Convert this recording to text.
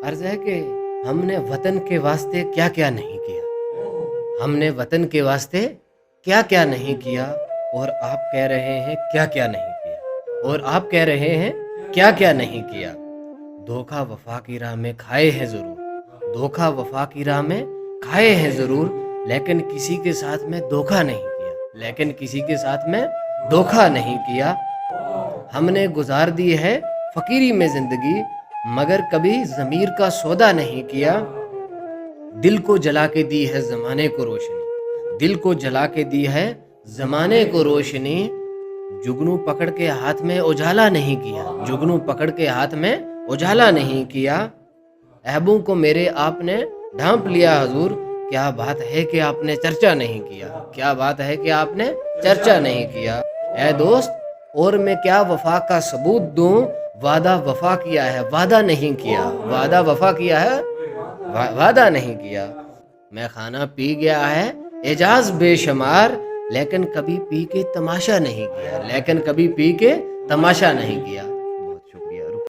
عرض ہے کہ ہم نے وطن کے واسطے کیا کیا نہیں کیا، ہم نے وطن کے واسطے کیا کیا نہیں کیا، اور آپ کہہ رہے ہیں کیا کیا نہیں کیا، اور آپ کہہ رہے ہیں کیا کیا نہیں کیا۔ دھوکہ وفا کی راہ میں کھائے ہیں ضرور، دھوکہ وفا کی راہ میں کھائے ہیں ضرور، لیکن کسی کے ساتھ میں دھوکہ نہیں کیا، لیکن کسی کے ساتھ میں دھوکہ نہیں کیا۔ ہم نے گزار دی ہے فقیری میں زندگی، مگر کبھی ضمیر کا سودا نہیں کیا۔ دل کو جلا کے دی ہے زمانے کو روشنی، دل کو جلا کے دی ہے زمانے کو روشنی، جگنو پکڑ کے ہاتھ میں اجالا نہیں کیا، جگنو پکڑ کے ہاتھ میں اجالا نہیں کیا۔ عیبوں کو میرے آپ نے ڈھانپ لیا حضور، کیا بات ہے کہ آپ نے چرچا نہیں کیا، کیا بات ہے کہ آپ نے چرچا نہیں کیا۔ اے دوست اور میں کیا وفا کا ثبوت دوں، وعدہ وفا کیا ہے وعدہ نہیں کیا، وعدہ وفا کیا ہے وعدہ نہیں کیا۔ میں کھانا پی گیا ہے اعجاز بے شمار، لیکن کبھی پی کے تماشا نہیں کیا، لیکن کبھی پی کے تماشا نہیں کیا۔